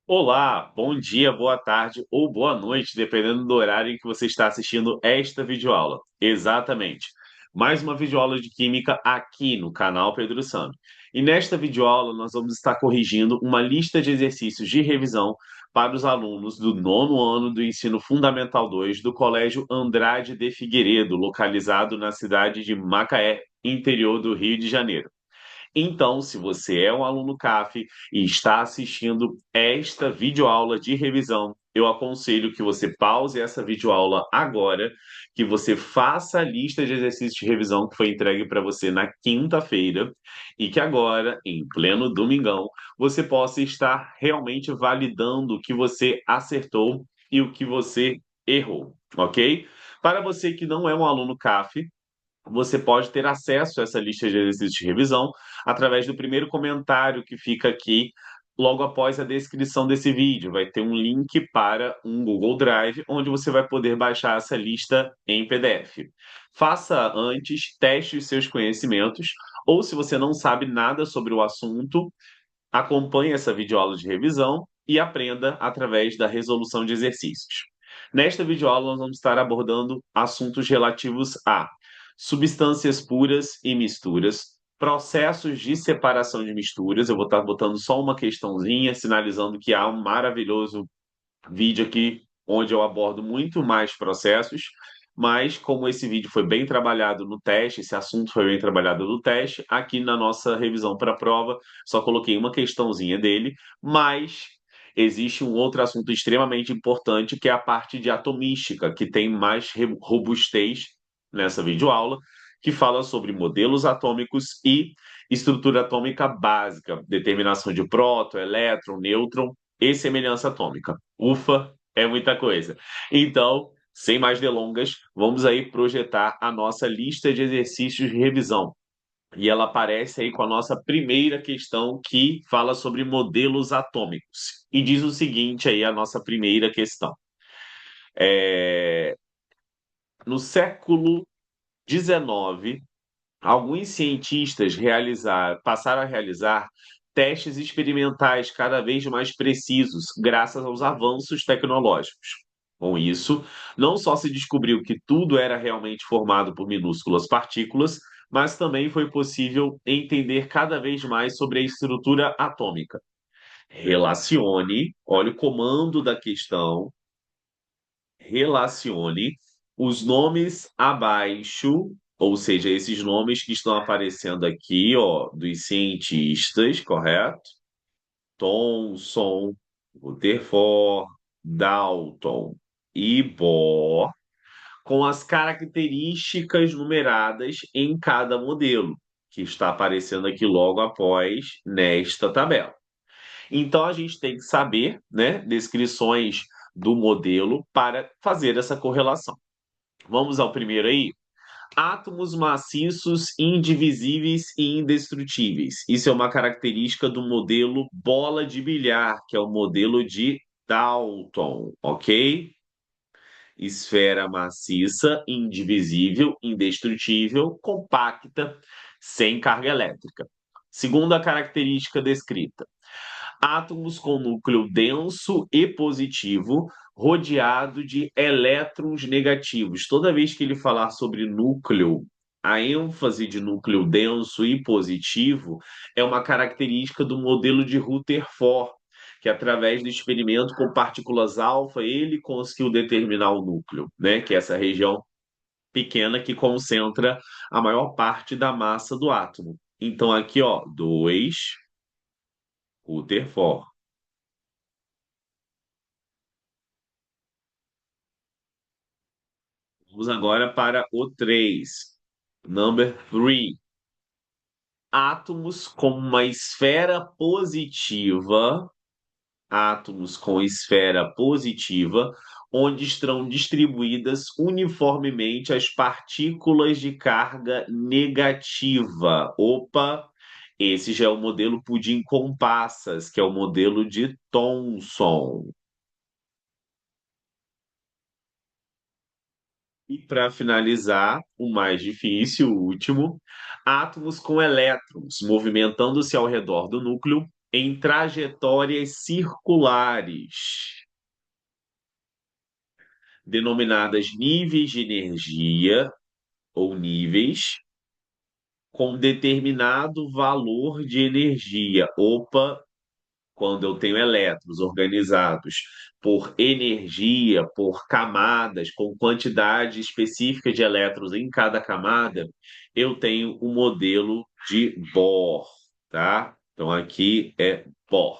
Olá, bom dia, boa tarde ou boa noite, dependendo do horário em que você está assistindo esta videoaula. Exatamente. Mais uma videoaula de Química aqui no canal Pedro Sami. E nesta videoaula nós vamos estar corrigindo uma lista de exercícios de revisão para os alunos do nono ano do Ensino Fundamental 2 do Colégio Andrade de Figueiredo, localizado na cidade de Macaé, interior do Rio de Janeiro. Então, se você é um aluno CAF e está assistindo esta videoaula de revisão, eu aconselho que você pause essa videoaula agora, que você faça a lista de exercícios de revisão que foi entregue para você na quinta-feira e que agora, em pleno domingão, você possa estar realmente validando o que você acertou e o que você errou, ok? Para você que não é um aluno CAF, você pode ter acesso a essa lista de exercícios de revisão através do primeiro comentário que fica aqui logo após a descrição desse vídeo. Vai ter um link para um Google Drive, onde você vai poder baixar essa lista em PDF. Faça antes, teste os seus conhecimentos, ou se você não sabe nada sobre o assunto, acompanhe essa videoaula de revisão e aprenda através da resolução de exercícios. Nesta videoaula, nós vamos estar abordando assuntos relativos a substâncias puras e misturas, processos de separação de misturas. Eu vou estar botando só uma questãozinha, sinalizando que há um maravilhoso vídeo aqui onde eu abordo muito mais processos, mas como esse vídeo foi bem trabalhado no teste, esse assunto foi bem trabalhado no teste, aqui na nossa revisão para a prova, só coloquei uma questãozinha dele, mas existe um outro assunto extremamente importante, que é a parte de atomística, que tem mais robustez nessa videoaula, que fala sobre modelos atômicos e estrutura atômica básica, determinação de próton, elétron, nêutron e semelhança atômica. Ufa, é muita coisa. Então, sem mais delongas, vamos aí projetar a nossa lista de exercícios de revisão. E ela aparece aí com a nossa primeira questão que fala sobre modelos atômicos. E diz o seguinte aí a nossa primeira questão. É, No século XIX, alguns cientistas passaram a realizar testes experimentais cada vez mais precisos, graças aos avanços tecnológicos. Com isso, não só se descobriu que tudo era realmente formado por minúsculas partículas, mas também foi possível entender cada vez mais sobre a estrutura atômica. Relacione, olha o comando da questão, relacione os nomes abaixo, ou seja, esses nomes que estão aparecendo aqui, ó, dos cientistas, correto? Thomson, Rutherford, Dalton e Bohr, com as características numeradas em cada modelo, que está aparecendo aqui logo após nesta tabela. Então a gente tem que saber, né, descrições do modelo para fazer essa correlação. Vamos ao primeiro aí. Átomos maciços, indivisíveis e indestrutíveis. Isso é uma característica do modelo bola de bilhar, que é o modelo de Dalton, ok? Esfera maciça, indivisível, indestrutível, compacta, sem carga elétrica. Segunda característica descrita: átomos com núcleo denso e positivo, rodeado de elétrons negativos. Toda vez que ele falar sobre núcleo, a ênfase de núcleo denso e positivo é uma característica do modelo de Rutherford, que através do experimento com partículas alfa, ele conseguiu determinar o núcleo, né? Que é essa região pequena que concentra a maior parte da massa do átomo. Então aqui, ó, 2 Rutherford. Vamos agora para o 3. Number 3. Átomos com uma esfera positiva, átomos com esfera positiva, onde estão distribuídas uniformemente as partículas de carga negativa. Opa, esse já é o modelo pudim com passas, que é o modelo de Thomson. E para finalizar, o mais difícil, o último, átomos com elétrons movimentando-se ao redor do núcleo em trajetórias circulares, denominadas níveis de energia ou níveis, com determinado valor de energia. Opa, quando eu tenho elétrons organizados por energia, por camadas, com quantidade específica de elétrons em cada camada, eu tenho o modelo de Bohr, tá? Então aqui é Bohr.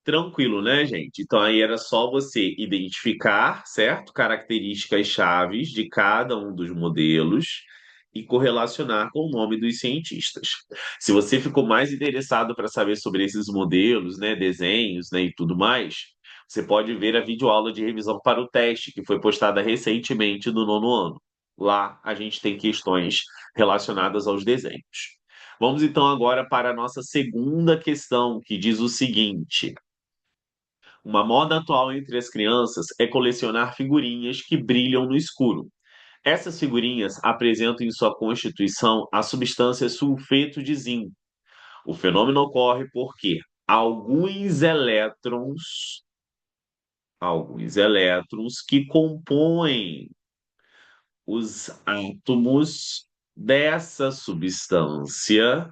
Tranquilo, né, gente? Então aí era só você identificar, certo? Características chaves de cada um dos modelos e correlacionar com o nome dos cientistas. Se você ficou mais interessado para saber sobre esses modelos, né, desenhos, né, e tudo mais, você pode ver a videoaula de revisão para o teste que foi postada recentemente no nono ano. Lá a gente tem questões relacionadas aos desenhos. Vamos então agora para a nossa segunda questão, que diz o seguinte: uma moda atual entre as crianças é colecionar figurinhas que brilham no escuro. Essas figurinhas apresentam em sua constituição a substância sulfeto de zinco. O fenômeno ocorre porque alguns elétrons que compõem os átomos dessa substância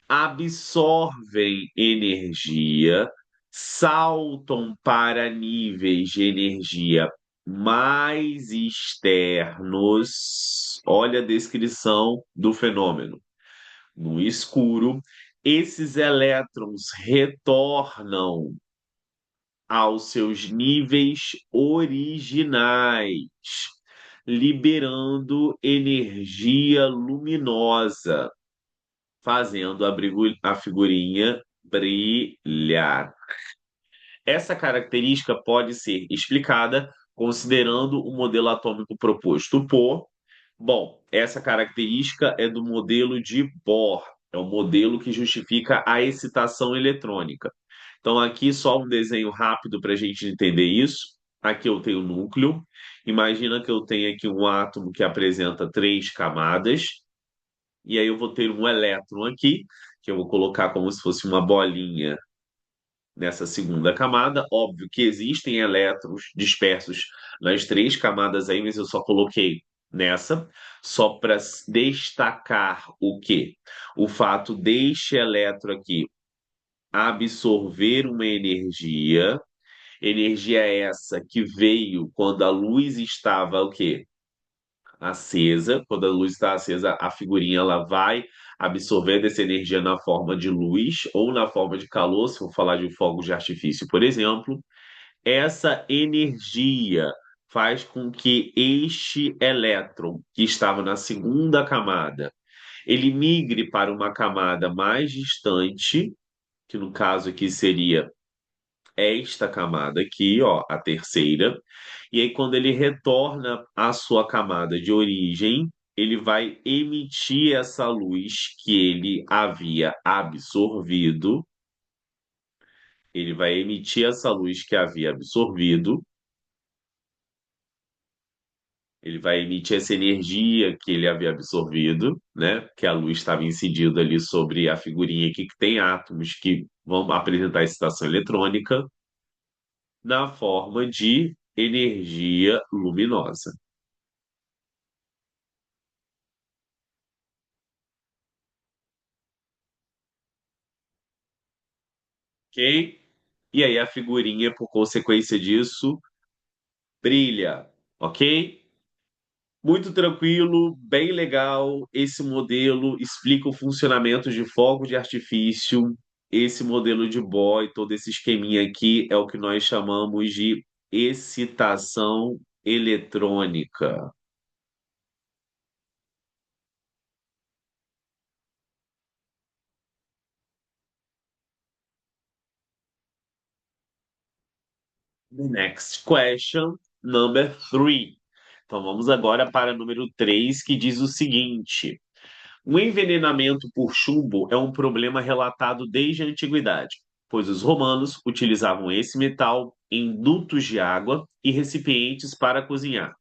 absorvem energia, saltam para níveis de energia mais externos. Olha a descrição do fenômeno. No escuro, esses elétrons retornam aos seus níveis originais, liberando energia luminosa, fazendo a figurinha brilhar. Essa característica pode ser explicada considerando o modelo atômico proposto por. Bom, essa característica é do modelo de Bohr, é o modelo que justifica a excitação eletrônica. Então, aqui só um desenho rápido para a gente entender isso. Aqui eu tenho o núcleo. Imagina que eu tenho aqui um átomo que apresenta três camadas, e aí eu vou ter um elétron aqui, que eu vou colocar como se fosse uma bolinha nessa segunda camada. Óbvio que existem elétrons dispersos nas três camadas aí, mas eu só coloquei nessa, só para destacar o quê? O fato deste elétron aqui absorver uma energia essa que veio quando a luz estava o quê? Acesa. Quando a luz está acesa, a figurinha ela vai absorvendo essa energia na forma de luz ou na forma de calor, se for falar de fogos de artifício, por exemplo. Essa energia faz com que este elétron, que estava na segunda camada, ele migre para uma camada mais distante, que no caso aqui seria esta camada aqui, ó, a terceira. E aí, quando ele retorna à sua camada de origem, ele vai emitir essa luz que ele havia absorvido. Ele vai emitir essa luz que havia absorvido. Ele vai emitir essa energia que ele havia absorvido, né? Que a luz estava incidida ali sobre a figurinha aqui, que tem átomos que vão apresentar excitação eletrônica na forma de energia luminosa. Ok? E aí a figurinha, por consequência disso, brilha, ok? Muito tranquilo, bem legal. Esse modelo explica o funcionamento de fogo de artifício. Esse modelo de Bohr, todo esse esqueminha aqui, é o que nós chamamos de excitação eletrônica. The next question, number three. Então vamos agora para o número 3, que diz o seguinte: o envenenamento por chumbo é um problema relatado desde a antiguidade, pois os romanos utilizavam esse metal em dutos de água e recipientes para cozinhar.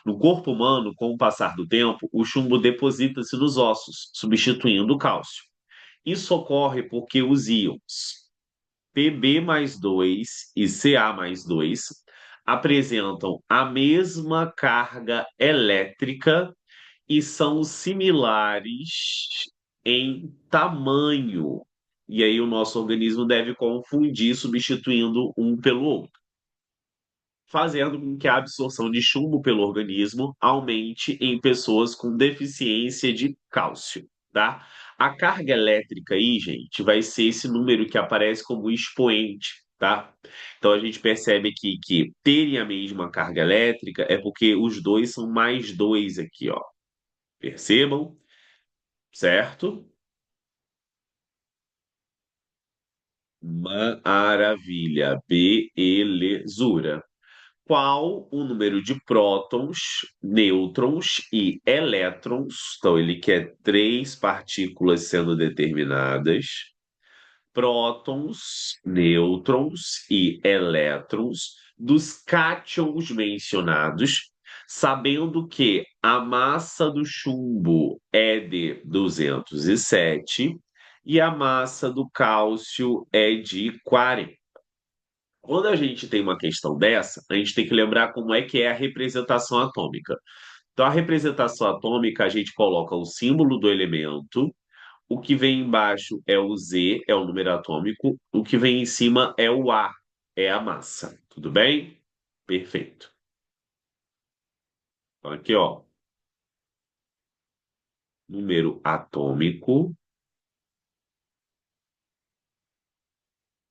No corpo humano, com o passar do tempo, o chumbo deposita-se nos ossos, substituindo o cálcio. Isso ocorre porque os íons Pb mais 2 e Ca mais 2 apresentam a mesma carga elétrica e são similares em tamanho. E aí o nosso organismo deve confundir, substituindo um pelo outro, fazendo com que a absorção de chumbo pelo organismo aumente em pessoas com deficiência de cálcio, tá? A carga elétrica aí, gente, vai ser esse número que aparece como expoente, tá? Então a gente percebe aqui que terem a mesma carga elétrica é porque os dois são mais dois aqui, ó. Percebam, certo? Maravilha, belezura. Qual o número de prótons, nêutrons e elétrons? Então, ele quer três partículas sendo determinadas: prótons, nêutrons e elétrons dos cátions mencionados, sabendo que a massa do chumbo é de 207 e a massa do cálcio é de 40. Quando a gente tem uma questão dessa, a gente tem que lembrar como é que é a representação atômica. Então, a representação atômica, a gente coloca o símbolo do elemento, o que vem embaixo é o Z, é o número atômico, o que vem em cima é o A, é a massa. Tudo bem? Perfeito. Então, aqui, ó, número atômico,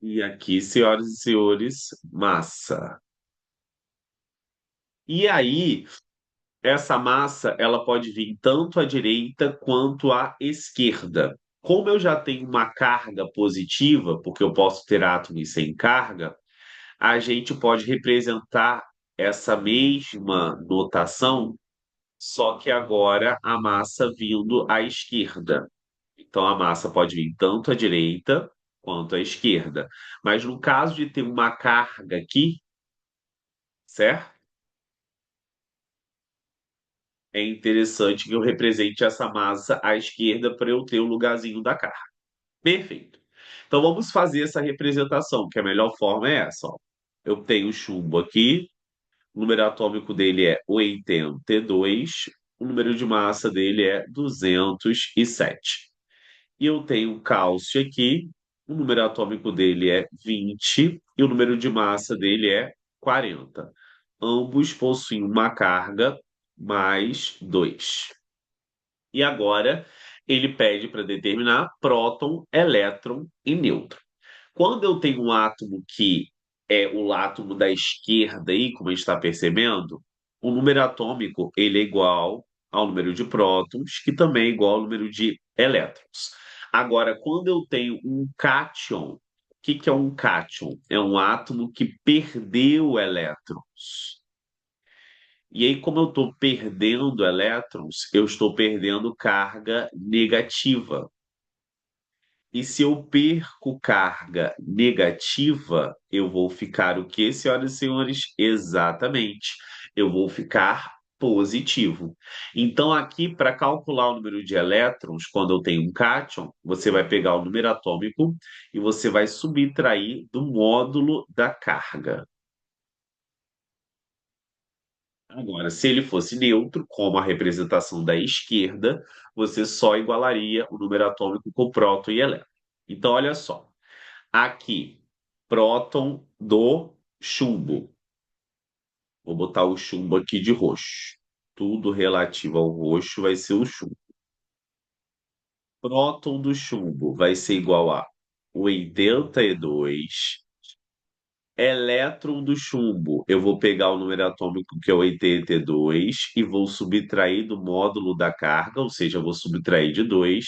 e aqui, senhoras e senhores, massa. E aí, essa massa ela pode vir tanto à direita quanto à esquerda. Como eu já tenho uma carga positiva, porque eu posso ter átomos sem carga, a gente pode representar essa mesma notação, só que agora a massa vindo à esquerda. Então a massa pode vir tanto à direita quanto à esquerda. Mas no caso de ter uma carga aqui, certo? É interessante que eu represente essa massa à esquerda para eu ter o lugarzinho da carga. Perfeito. Então vamos fazer essa representação, que a melhor forma é essa, ó. Eu tenho o chumbo aqui, o número atômico dele é 82, o número de massa dele é 207. E eu tenho o cálcio aqui, o número atômico dele é 20 e o número de massa dele é 40. Ambos possuem uma carga mais 2. E agora ele pede para determinar próton, elétron e nêutron. Quando eu tenho um átomo que é o átomo da esquerda aí, como a gente está percebendo, o número atômico ele é igual ao número de prótons, que também é igual ao número de elétrons. Agora, quando eu tenho um cátion, o que que é um cátion? É um átomo que perdeu elétrons. E aí, como eu estou perdendo elétrons, eu estou perdendo carga negativa. E se eu perco carga negativa, eu vou ficar o quê, senhoras e senhores? Exatamente. Eu vou ficar positivo. Então, aqui, para calcular o número de elétrons, quando eu tenho um cátion, você vai pegar o número atômico e você vai subtrair do módulo da carga. Agora, se ele fosse neutro, como a representação da esquerda, você só igualaria o número atômico com próton e elétron. Então, olha só. Aqui, próton do chumbo. Vou botar o chumbo aqui de roxo. Tudo relativo ao roxo vai ser o chumbo. Próton do chumbo vai ser igual a 82. Elétron do chumbo, eu vou pegar o número atômico que é 82 e vou subtrair do módulo da carga, ou seja, eu vou subtrair de 2.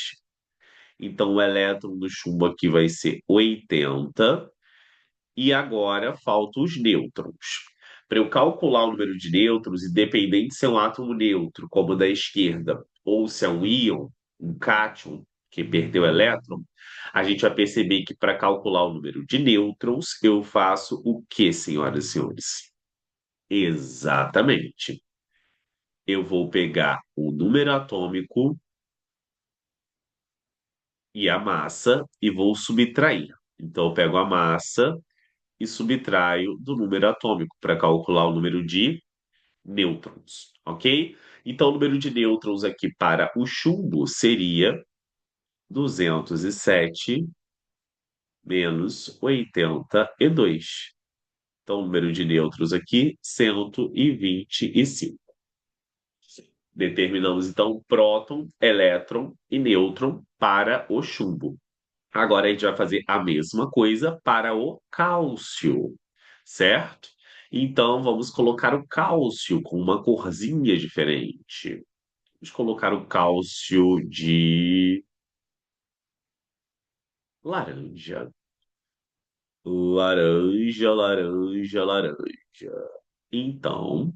Então, o elétron do chumbo aqui vai ser 80. E agora faltam os nêutrons. Para eu calcular o número de nêutrons, independente se é um átomo neutro, como o da esquerda, ou se é um íon, um cátion, que perdeu elétron, a gente vai perceber que para calcular o número de nêutrons, eu faço o quê, senhoras e senhores? Exatamente. Eu vou pegar o número atômico e a massa e vou subtrair. Então, eu pego a massa e subtraio do número atômico para calcular o número de nêutrons, ok? Então, o número de nêutrons aqui para o chumbo seria 207 menos 82. Então, o número de nêutrons aqui, 125. Determinamos, então, próton, elétron e nêutron para o chumbo. Agora a gente vai fazer a mesma coisa para o cálcio, certo? Então, vamos colocar o cálcio com uma corzinha diferente. Vamos colocar o cálcio de laranja. Laranja, laranja, laranja. Então,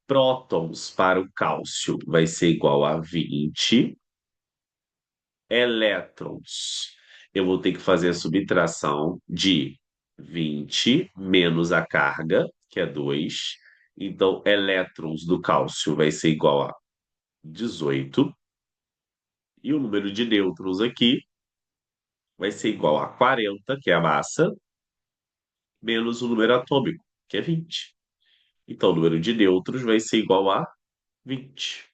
prótons para o cálcio vai ser igual a 20. Elétrons, eu vou ter que fazer a subtração de 20 menos a carga, que é 2. Então, elétrons do cálcio vai ser igual a 18. E o número de nêutrons aqui vai ser igual a 40, que é a massa, menos o número atômico, que é 20. Então, o número de nêutrons vai ser igual a 20.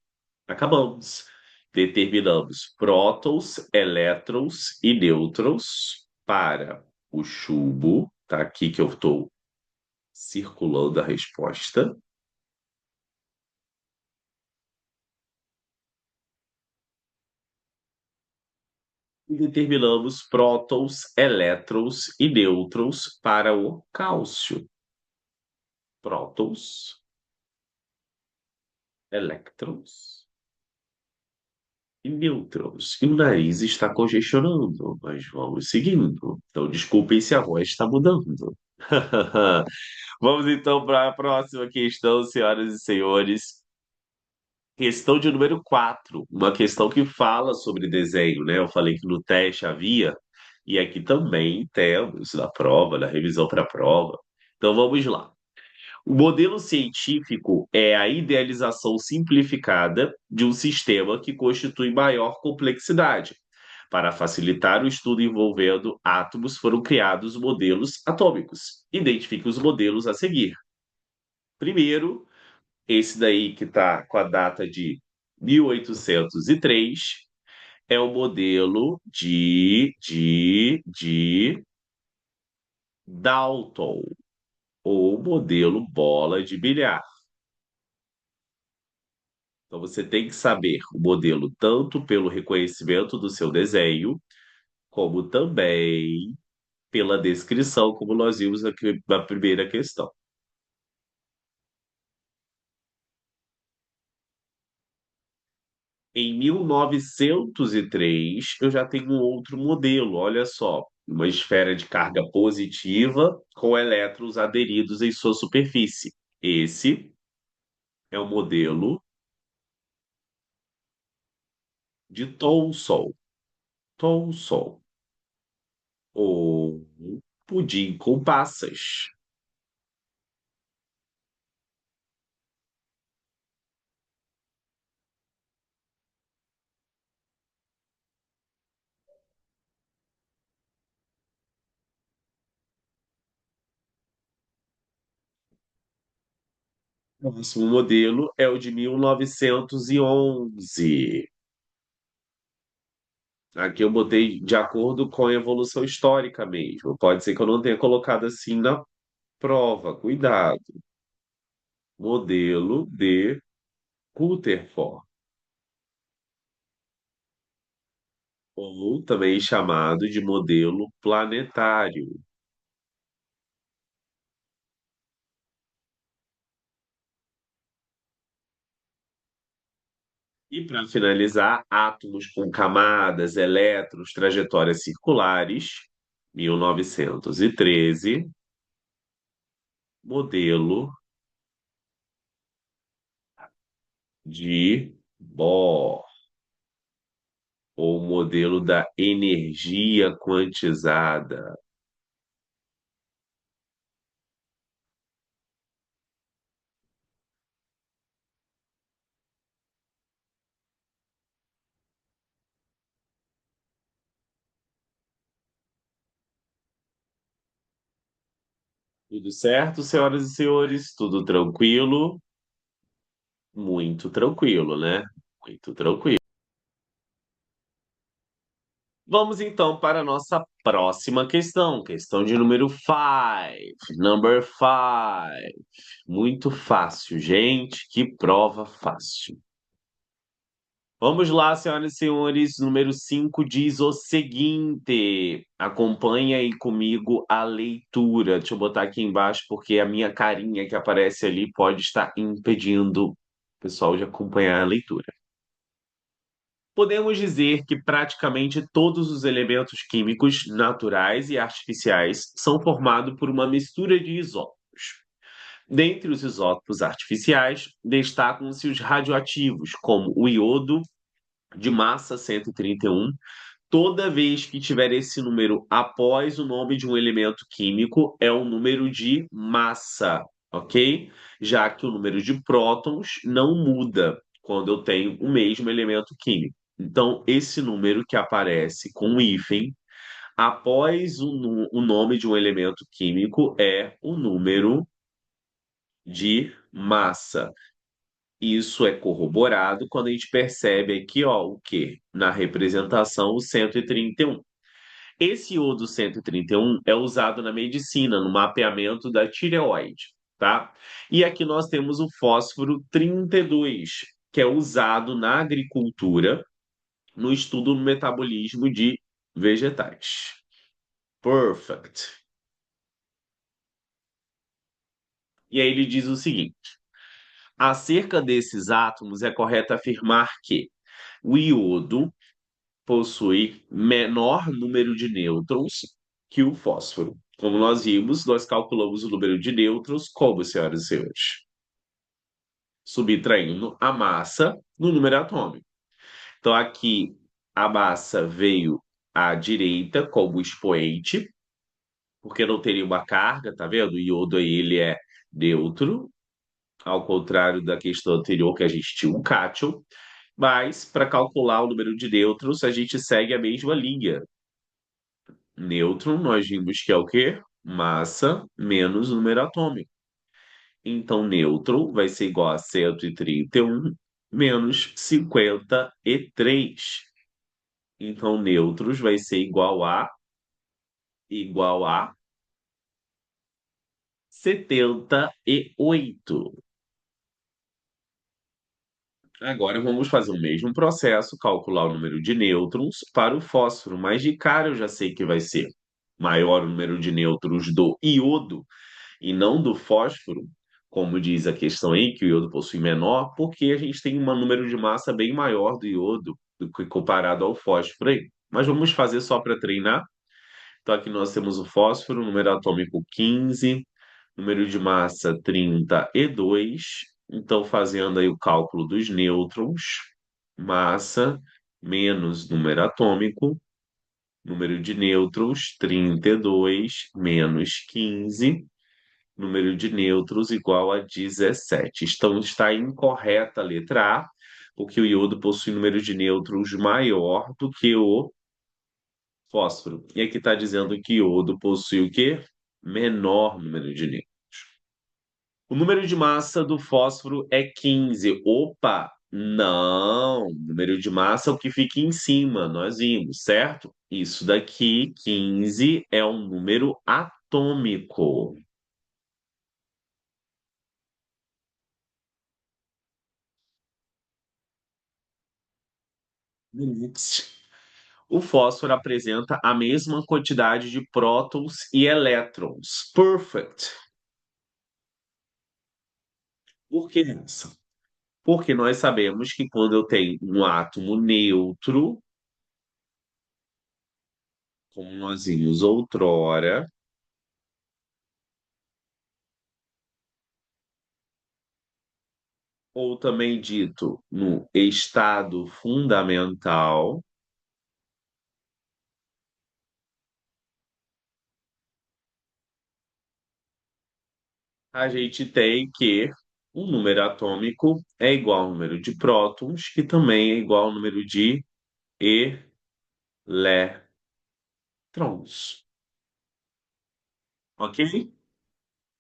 Acabamos. Determinamos prótons, elétrons e nêutrons para o chumbo. Tá aqui que eu estou circulando a resposta. E determinamos prótons, elétrons e nêutrons para o cálcio. Prótons, elétrons e nêutrons. E o nariz está congestionando, mas vamos seguindo. Então, desculpem se a voz está mudando. Vamos então para a próxima questão, senhoras e senhores. Questão de número 4, uma questão que fala sobre desenho, né? Eu falei que no teste havia, e aqui também temos na prova, na revisão para a prova. Então vamos lá. O modelo científico é a idealização simplificada de um sistema que constitui maior complexidade. Para facilitar o estudo envolvendo átomos, foram criados modelos atômicos. Identifique os modelos a seguir. Primeiro, esse daí que está com a data de 1803 é o modelo de Dalton, ou modelo bola de bilhar. Então você tem que saber o modelo tanto pelo reconhecimento do seu desenho, como também pela descrição, como nós vimos aqui na primeira questão. Em 1903, eu já tenho um outro modelo, olha só, uma esfera de carga positiva com elétrons aderidos em sua superfície. Esse é o modelo de Thomson. Thomson, ou pudim com passas. O próximo modelo é o de 1911. Aqui eu botei de acordo com a evolução histórica mesmo. Pode ser que eu não tenha colocado assim na prova. Cuidado. Modelo de Rutherford, ou também chamado de modelo planetário. E para finalizar, átomos com camadas, elétrons, trajetórias circulares, 1913, modelo de Bohr, ou modelo da energia quantizada. Tudo certo, senhoras e senhores? Tudo tranquilo? Muito tranquilo, né? Muito tranquilo. Vamos então para a nossa próxima questão, questão de número 5, number 5. Muito fácil, gente, que prova fácil. Vamos lá, senhoras e senhores. Número 5 diz o seguinte. Acompanhe aí comigo a leitura. Deixa eu botar aqui embaixo, porque a minha carinha que aparece ali pode estar impedindo o pessoal de acompanhar a leitura. Podemos dizer que praticamente todos os elementos químicos naturais e artificiais são formados por uma mistura de isótopos. Dentre os isótopos artificiais, destacam-se os radioativos, como o iodo de massa 131. Toda vez que tiver esse número após o nome de um elemento químico, é um número de massa, ok? Já que o número de prótons não muda quando eu tenho o mesmo elemento químico. Então, esse número que aparece com um hífen após o nome de um elemento químico é o número de massa. Isso é corroborado quando a gente percebe aqui, ó, o quê? Na representação, o 131. Esse iodo 131 é usado na medicina, no mapeamento da tireoide, tá? E aqui nós temos o fósforo 32, que é usado na agricultura, no estudo do metabolismo de vegetais. Perfect. E aí ele diz o seguinte: acerca desses átomos, é correto afirmar que o iodo possui menor número de nêutrons que o fósforo. Como nós vimos, nós calculamos o número de nêutrons como, senhoras e senhores? Subtraindo a massa no número atômico. Então, aqui a massa veio à direita como expoente, porque não teria uma carga, tá vendo? O iodo aí ele é neutro, ao contrário da questão anterior que a gente tinha um cátion. Mas, para calcular o número de nêutrons, a gente segue a mesma linha. Nêutron, nós vimos que é o quê? Massa menos número atômico. Então, nêutron vai ser igual a 131 menos 53. Então, nêutrons vai ser igual a 78. Agora vamos fazer o mesmo processo, calcular o número de nêutrons para o fósforo, mas de cara eu já sei que vai ser maior o número de nêutrons do iodo e não do fósforo, como diz a questão aí, que o iodo possui menor, porque a gente tem um número de massa bem maior do iodo do que comparado ao fósforo aí. Mas vamos fazer só para treinar. Então aqui nós temos o fósforo, número atômico 15, número de massa 32. Então, fazendo aí o cálculo dos nêutrons, massa menos número atômico, número de nêutrons 32 menos 15, número de nêutrons igual a 17. Então, está incorreta a letra A, porque o iodo possui número de nêutrons maior do que o fósforo. E aqui está dizendo que iodo possui o quê? Menor número de nêutrons. O número de massa do fósforo é 15. Opa! Não! O número de massa é o que fica em cima, nós vimos, certo? Isso daqui, 15, é um número atômico. O fósforo apresenta a mesma quantidade de prótons e elétrons. Perfect. Por que essa? Porque nós sabemos que quando eu tenho um átomo neutro, como nós vimos outrora, ou também dito no estado fundamental, a gente tem que o número atômico é igual ao número de prótons, que também é igual ao número de elétrons. Ok?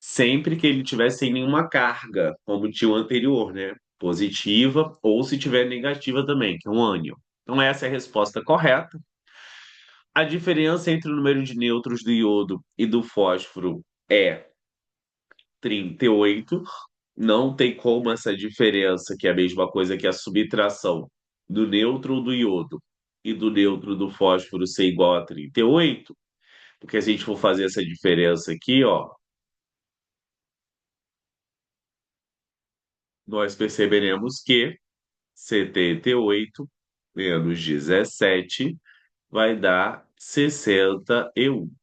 sempre que ele tiver sem nenhuma carga, como tinha o anterior, né? Positiva, ou se tiver negativa também, que é um ânion. Então, essa é a resposta correta. A diferença entre o número de nêutrons do iodo e do fósforo é 38. Não tem como essa diferença, que é a mesma coisa que a subtração do nêutron do iodo e do nêutron do fósforo ser igual a 38, porque se a gente for fazer essa diferença aqui, ó, nós perceberemos que 78 menos 17 vai dar 61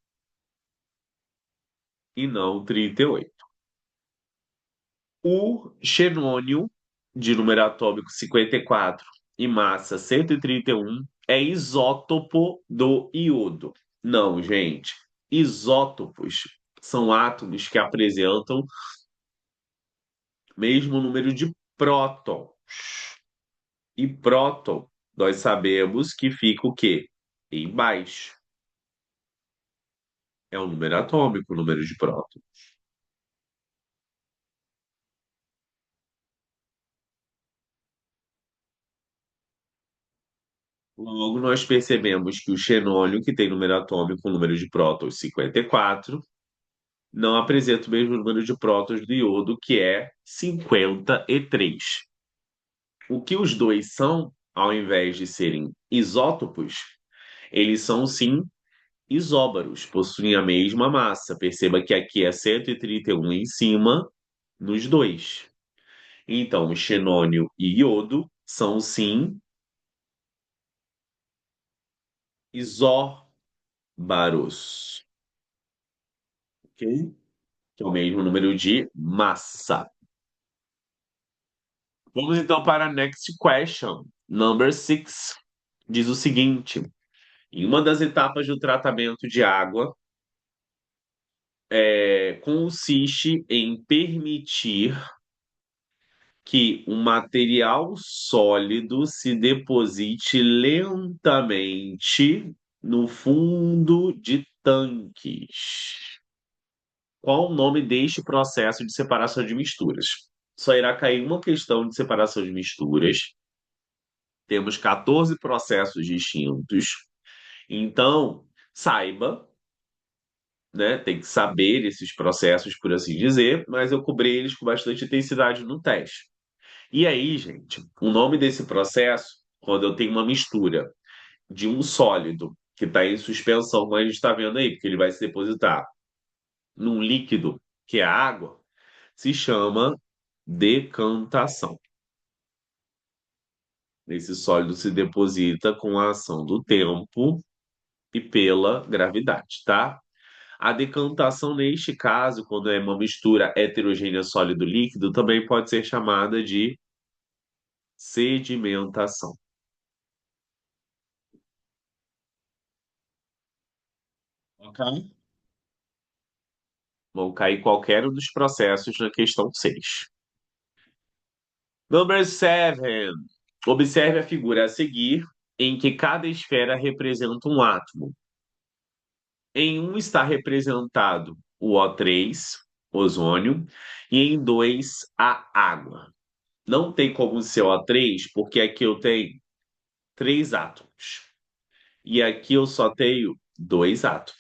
e não 38. O xenônio, de número atômico 54 e massa 131, é isótopo do iodo. Não, gente. Isótopos são átomos que apresentam mesmo número de prótons. E próton, nós sabemos que fica o quê? Embaixo. É o número atômico, o número de prótons. Logo, nós percebemos que o xenônio, que tem número atômico, o número de prótons 54, não apresenta o mesmo número de prótons do iodo, que é 53. O que os dois são, ao invés de serem isótopos, eles são sim isóbaros, possuem a mesma massa. Perceba que aqui é 131 em cima nos dois. Então, xenônio e iodo são sim isóbaros, ok? Que é o mesmo número de massa. Vamos então para a next question. Number six diz o seguinte: em uma das etapas do tratamento de água, consiste em permitir que um material sólido se deposite lentamente no fundo de tanques. Qual o nome deste processo de separação de misturas? Só irá cair uma questão de separação de misturas. Temos 14 processos distintos. Então, saiba, né? Tem que saber esses processos, por assim dizer, mas eu cobri eles com bastante intensidade no teste. E aí, gente, o nome desse processo, quando eu tenho uma mistura de um sólido que está em suspensão, como a gente está vendo aí, porque ele vai se depositar num líquido, que é a água, se chama decantação. Esse sólido se deposita com a ação do tempo e pela gravidade, tá? A decantação, neste caso, quando é uma mistura heterogênea sólido-líquido, também pode ser chamada de sedimentação. Ok? Vão cair qualquer um dos processos na questão 6. Number 7. Observe a figura a seguir, em que cada esfera representa um átomo. Em um está representado o O3, ozônio, e em dois a água. Não tem como ser O3, porque aqui eu tenho três átomos. E aqui eu só tenho dois átomos.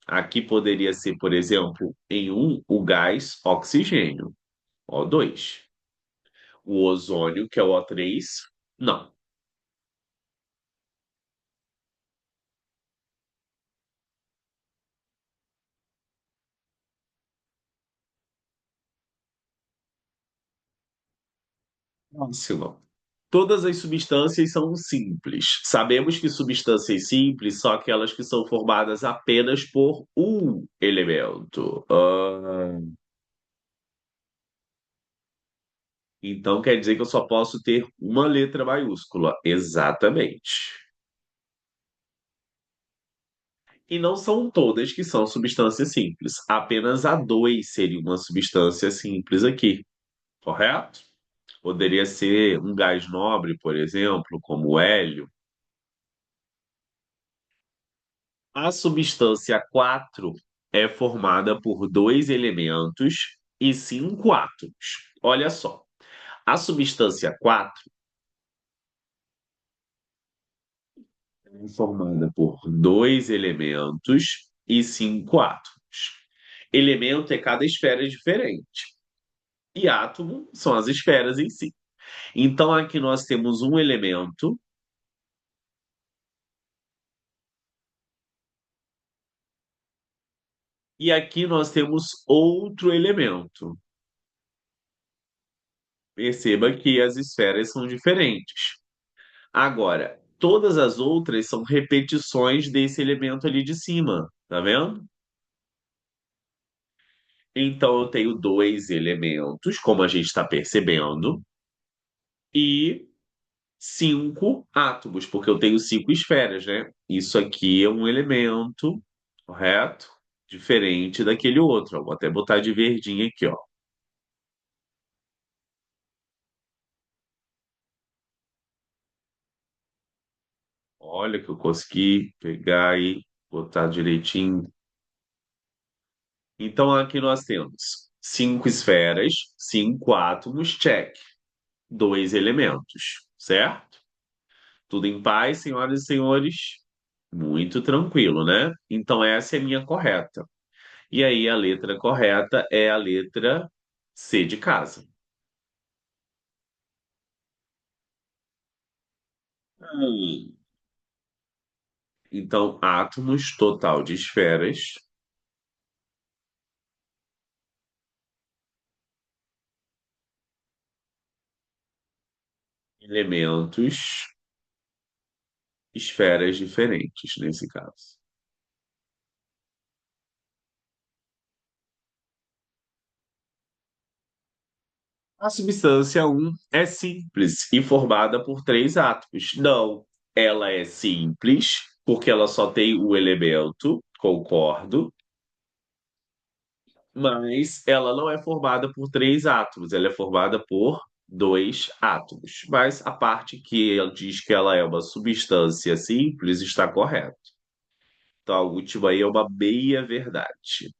Aqui poderia ser, por exemplo, em um, o gás oxigênio, O2. O ozônio, que é o O3, não. Próximo. Todas as substâncias são simples. Sabemos que substâncias simples são aquelas que são formadas apenas por um elemento. Então quer dizer que eu só posso ter uma letra maiúscula. Exatamente. E não são todas que são substâncias simples. Apenas a 2 seria uma substância simples aqui, correto? Poderia ser um gás nobre, por exemplo, como o hélio. A substância 4. é formada por dois elementos e cinco átomos. Olha só, a substância 4 é formada por dois elementos e cinco átomos. Elemento é cada esfera diferente, e átomo são as esferas em si. Então, aqui nós temos um elemento, e aqui nós temos outro elemento. Perceba que as esferas são diferentes. Agora, todas as outras são repetições desse elemento ali de cima, tá vendo? Então, eu tenho dois elementos, como a gente está percebendo, e cinco átomos, porque eu tenho cinco esferas, né? Isso aqui é um elemento, correto? Diferente daquele outro. Ó. Vou até botar de verdinho aqui, ó. Olha que eu consegui pegar e botar direitinho. Então, aqui nós temos cinco esferas, cinco átomos, check. Dois elementos, certo? Tudo em paz, senhoras e senhores? Muito tranquilo, né? Então, essa é a minha correta. E aí, a letra correta é a letra C de casa. Hum. Então, átomos, total de esferas, elementos, esferas diferentes, nesse caso. A substância um é simples e formada por três átomos. Não, ela é simples porque ela só tem o elemento, concordo, mas ela não é formada por três átomos, ela é formada por dois átomos. Mas a parte que ela diz que ela é uma substância simples está correta. Então a última aí é uma meia-verdade.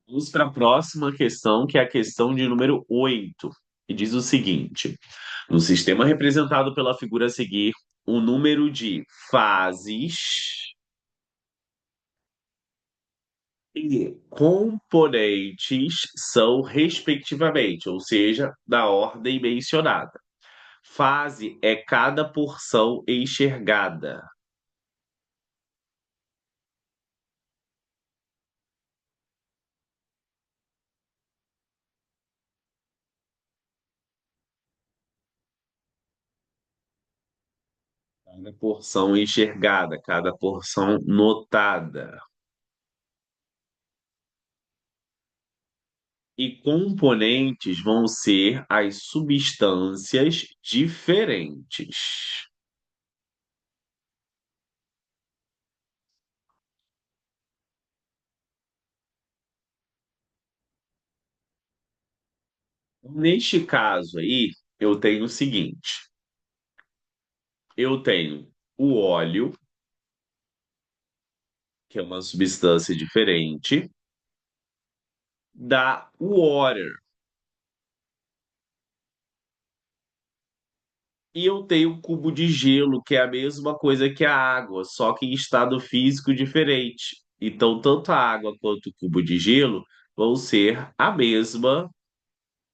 Vamos para a próxima questão, que é a questão de número 8, que diz o seguinte: no sistema representado pela figura a seguir, o número de fases e componentes são respectivamente, ou seja, da ordem mencionada. Fase é cada porção enxergada. Cada porção enxergada, cada porção notada. E componentes vão ser as substâncias diferentes. Neste caso aí, eu tenho o seguinte: eu tenho o óleo, que é uma substância diferente, da water, e eu tenho o cubo de gelo, que é a mesma coisa que a água, só que em estado físico diferente. Então, tanto a água quanto o cubo de gelo vão ser a mesma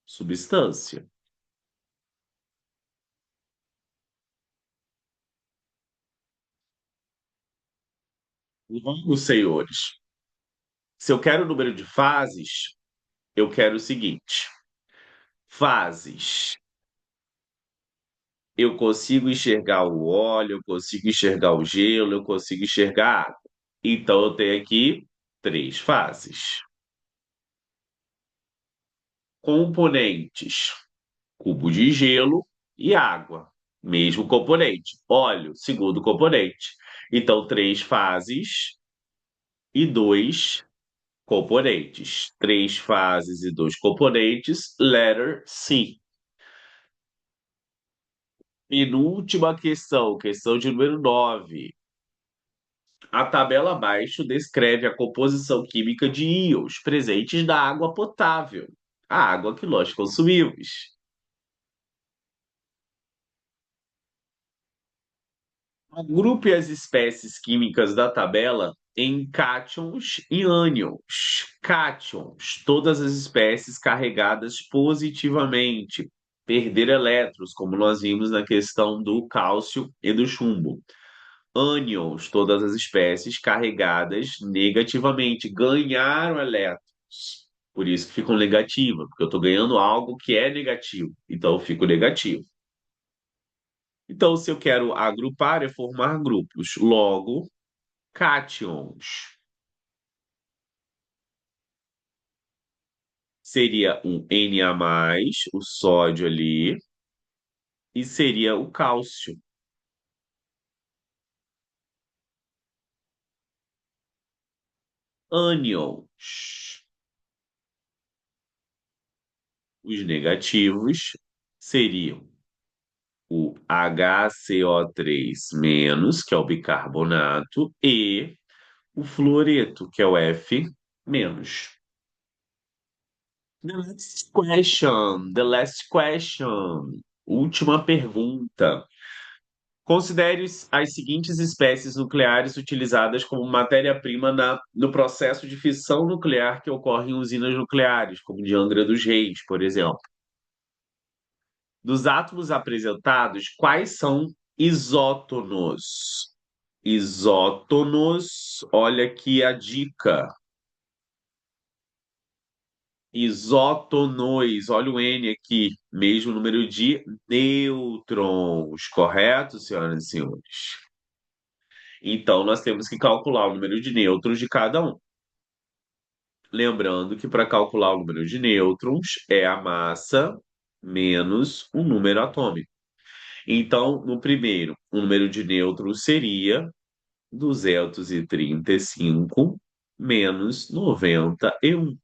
substância. Os senhores. Se eu quero o número de fases, eu quero o seguinte: fases. Eu consigo enxergar o óleo, eu consigo enxergar o gelo, eu consigo enxergar a água. Então eu tenho aqui três fases. Componentes: cubo de gelo e água. Mesmo componente. Óleo, segundo componente. Então, três fases e dois componentes. Três fases e dois componentes. Letter C. Penúltima questão, questão de número 9. A tabela abaixo descreve a composição química de íons presentes na água potável, a água que nós consumimos. Agrupe as espécies químicas da tabela em cátions e ânions. Cátions, todas as espécies carregadas positivamente, perder elétrons, como nós vimos na questão do cálcio e do chumbo. Ânions, todas as espécies carregadas negativamente, ganharam elétrons. Por isso que ficam negativas, porque eu estou ganhando algo que é negativo, então eu fico negativo. Então, se eu quero agrupar, é formar grupos. Logo, cátions seria um Na+, o sódio ali, e seria o cálcio. Ânions, os negativos, seriam o HCO3-, que é o bicarbonato, e o fluoreto, que é o F-. The last question, the last question. Última pergunta. Considere as seguintes espécies nucleares utilizadas como matéria-prima no processo de fissão nuclear que ocorre em usinas nucleares, como de Angra dos Reis, por exemplo. Dos átomos apresentados, quais são isótonos? Isótonos, olha aqui a dica. Isótonos, olha o N aqui, mesmo número de nêutrons, correto, senhoras e senhores? Então, nós temos que calcular o número de nêutrons de cada um. Lembrando que para calcular o número de nêutrons é a massa menos o número atômico. Então, no primeiro, o número de nêutrons seria 235 menos 91.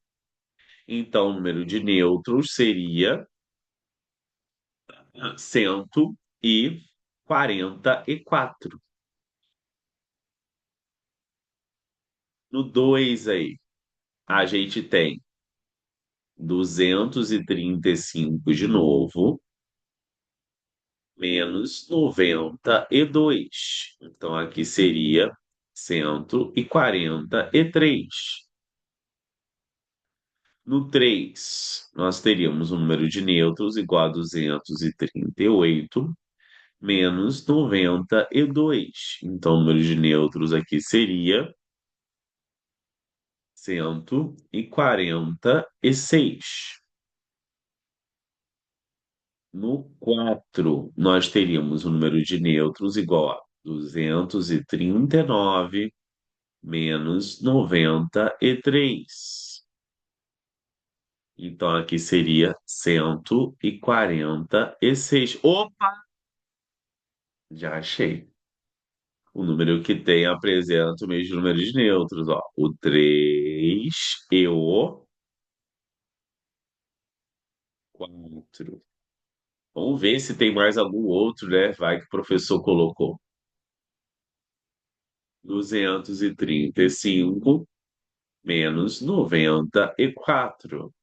Então, o número de nêutrons seria 144. No 2 aí, a gente tem 235 de novo, menos 92. Então, aqui seria 143. No 3 nós teríamos o número de nêutrons igual a 238 menos 92. Então, o número de nêutrons aqui seria 146. No 4 nós teríamos o número de nêutrons igual a 239 menos 93. Então, aqui seria 146. Opa! Já achei. O número que tem apresenta o mesmo número de nêutrons, ó. O 3 e o 4. Vamos ver se tem mais algum outro, né? Vai que o professor colocou. 235 menos 94.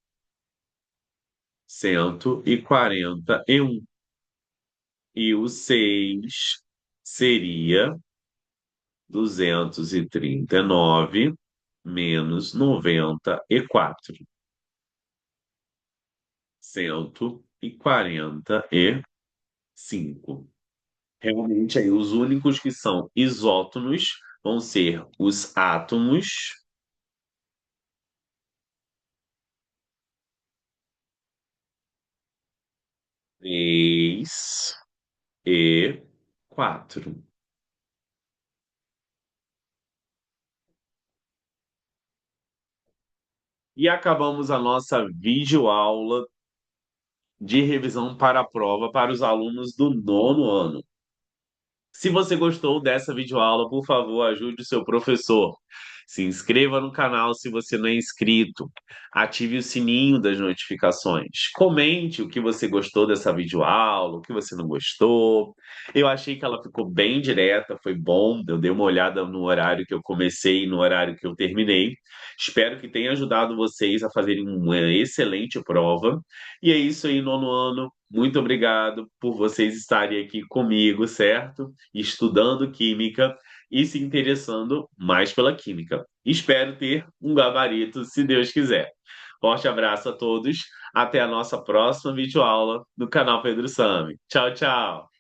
141. E o 6 seria 239 menos 94. 145. Realmente, aí, os únicos que são isótonos vão ser os átomos 3 e 4. E acabamos a nossa videoaula de revisão para a prova para os alunos do nono ano. Se você gostou dessa videoaula, por favor, ajude o seu professor. Se inscreva no canal se você não é inscrito. Ative o sininho das notificações. Comente o que você gostou dessa videoaula, o que você não gostou. Eu achei que ela ficou bem direta, foi bom. Eu dei uma olhada no horário que eu comecei e no horário que eu terminei. Espero que tenha ajudado vocês a fazerem uma excelente prova. E é isso aí, nono ano. Muito obrigado por vocês estarem aqui comigo, certo? Estudando química e se interessando mais pela química. Espero ter um gabarito, se Deus quiser. Forte abraço a todos. Até a nossa próxima videoaula no canal Pedro Sami. Tchau, tchau.